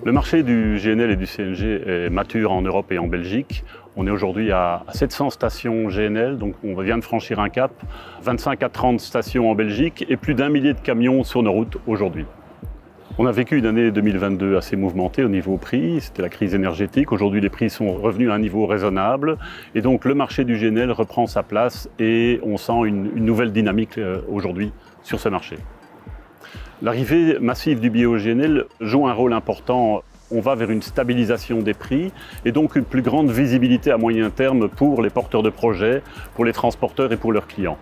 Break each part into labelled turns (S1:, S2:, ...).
S1: Le marché du GNL et du CNG est mature en Europe et en Belgique. On est aujourd'hui à 700 stations GNL, donc on vient de franchir un cap. 25 à 30 stations en Belgique et plus d'1 millier de camions sur nos routes aujourd'hui. On a vécu une année 2022 assez mouvementée au niveau prix, c'était la crise énergétique. Aujourd'hui, les prix sont revenus à un niveau raisonnable et donc le marché du GNL reprend sa place et on sent une nouvelle dynamique aujourd'hui sur ce marché. L'arrivée massive du bio-GNL joue un rôle important. On va vers une stabilisation des prix et donc une plus grande visibilité à moyen terme pour les porteurs de projets, pour les transporteurs et pour leurs clients.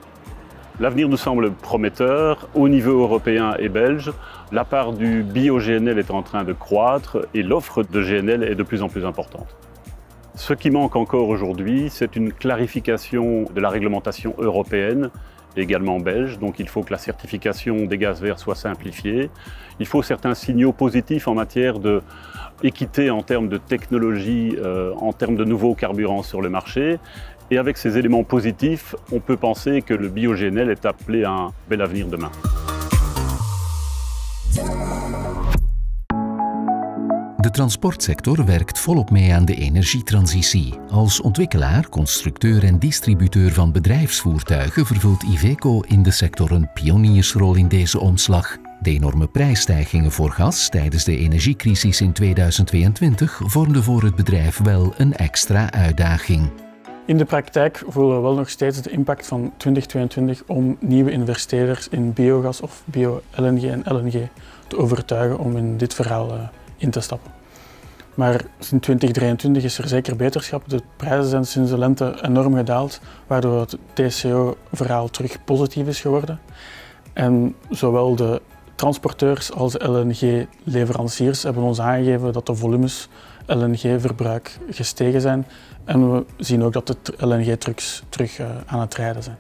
S1: L'avenir nous semble prometteur. Au niveau européen et belge, la part du bio-GNL est en train de croître et l'offre de GNL est de plus en plus importante. Ce qui manque encore aujourd'hui, c'est une clarification de la réglementation européenne, également belge, donc il faut que la certification des gaz verts soit simplifiée. Il faut certains signaux positifs en matière d'équité en termes de technologie, en termes de nouveaux carburants sur le marché. Et avec ces éléments positifs, on peut penser que le bio-GNL est appelé à un bel avenir demain.
S2: De transportsector werkt volop mee aan de energietransitie. Als ontwikkelaar, constructeur en distributeur van bedrijfsvoertuigen vervult Iveco in de sector een pioniersrol in deze omslag. De enorme prijsstijgingen voor gas tijdens de energiecrisis in 2022 vormden voor het bedrijf wel een extra uitdaging.
S3: In de praktijk voelen we wel nog steeds de impact van 2022 om nieuwe investeerders in biogas of bio-LNG en LNG te overtuigen om in dit verhaal in te stappen. Maar sinds 2023 is er zeker beterschap. De prijzen zijn sinds de lente enorm gedaald, waardoor het TCO-verhaal terug positief is geworden. En zowel de transporteurs als de LNG-leveranciers hebben ons aangegeven dat de volumes LNG-verbruik gestegen zijn. En we zien ook dat de LNG-trucks terug aan het rijden zijn.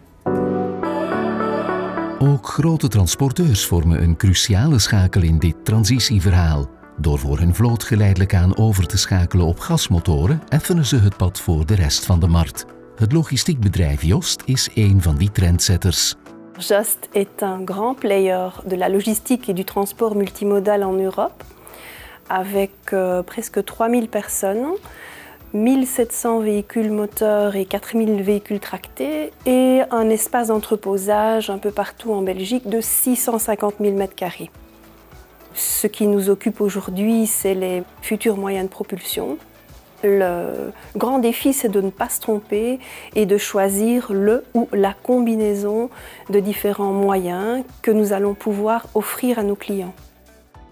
S2: Ook grote transporteurs vormen een cruciale schakel in dit transitieverhaal. Door voor hun vloot geleidelijk aan over te schakelen op gasmotoren, effenen ze het pad voor de rest van de markt. Het logistiekbedrijf Jost is één van die trendsetters.
S4: Jost est un grand player de la logistique et du transport multimodal en Europe, avec presque 3000 personnes, 1700 véhicules moteurs et 4000 véhicules tractés et un espace d'entreposage un peu partout en Belgique de 650 000 m². Ce qui nous occupe aujourd'hui, c'est les futurs moyens de propulsion. Le grand défi, c'est de ne pas se tromper et de choisir le ou la combinaison de différents moyens que nous allons pouvoir offrir à nos clients.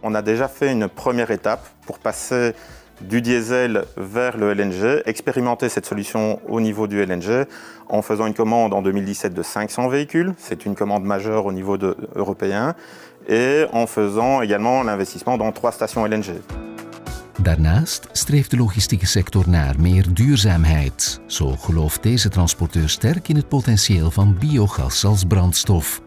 S5: On a déjà fait une première étape pour passer du diesel vers le LNG, expérimenter cette solution au niveau du LNG en faisant une commande en 2017 de 500 véhicules, c'est une commande majeure au niveau européen, et en faisant également l'investissement dans 3 stations LNG.
S2: Daarnaast streeft de logistieke sector naar meer duurzaamheid. Zo gelooft deze transporteur sterk in het potentieel van biogas als brandstof.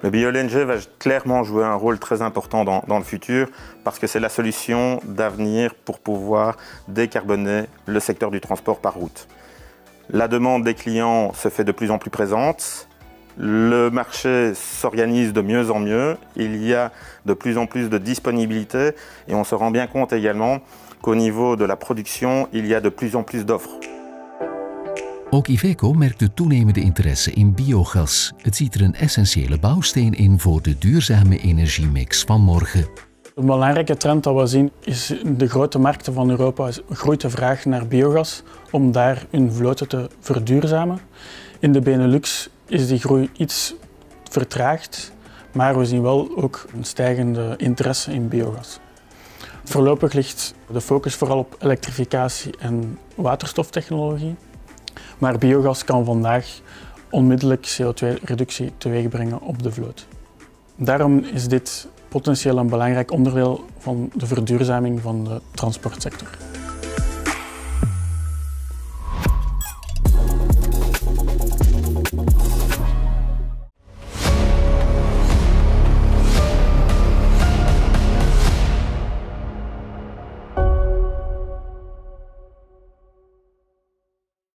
S5: Le bio-LNG va clairement jouer un rôle très important dans le futur parce que c'est la solution d'avenir pour pouvoir décarboner le secteur du transport par route. La demande des clients se fait de plus en plus présente, le marché s'organise de mieux en mieux, il y a de plus en plus de disponibilité et on se rend bien compte également qu'au niveau de la production, il y a de plus en plus d'offres.
S2: Ook Iveco merkt de toenemende interesse in biogas. Het ziet er een essentiële bouwsteen in voor de duurzame energiemix van morgen.
S3: Een belangrijke trend dat we zien is in de grote markten van Europa groeit de vraag naar biogas om daar hun vloten te verduurzamen. In de Benelux is die groei iets vertraagd, maar we zien wel ook een stijgende interesse in biogas. Voorlopig ligt de focus vooral op elektrificatie en waterstoftechnologie. Maar biogas kan vandaag onmiddellijk CO2-reductie teweegbrengen op de vloot. Daarom is dit potentieel een belangrijk onderdeel van de verduurzaming van de transportsector.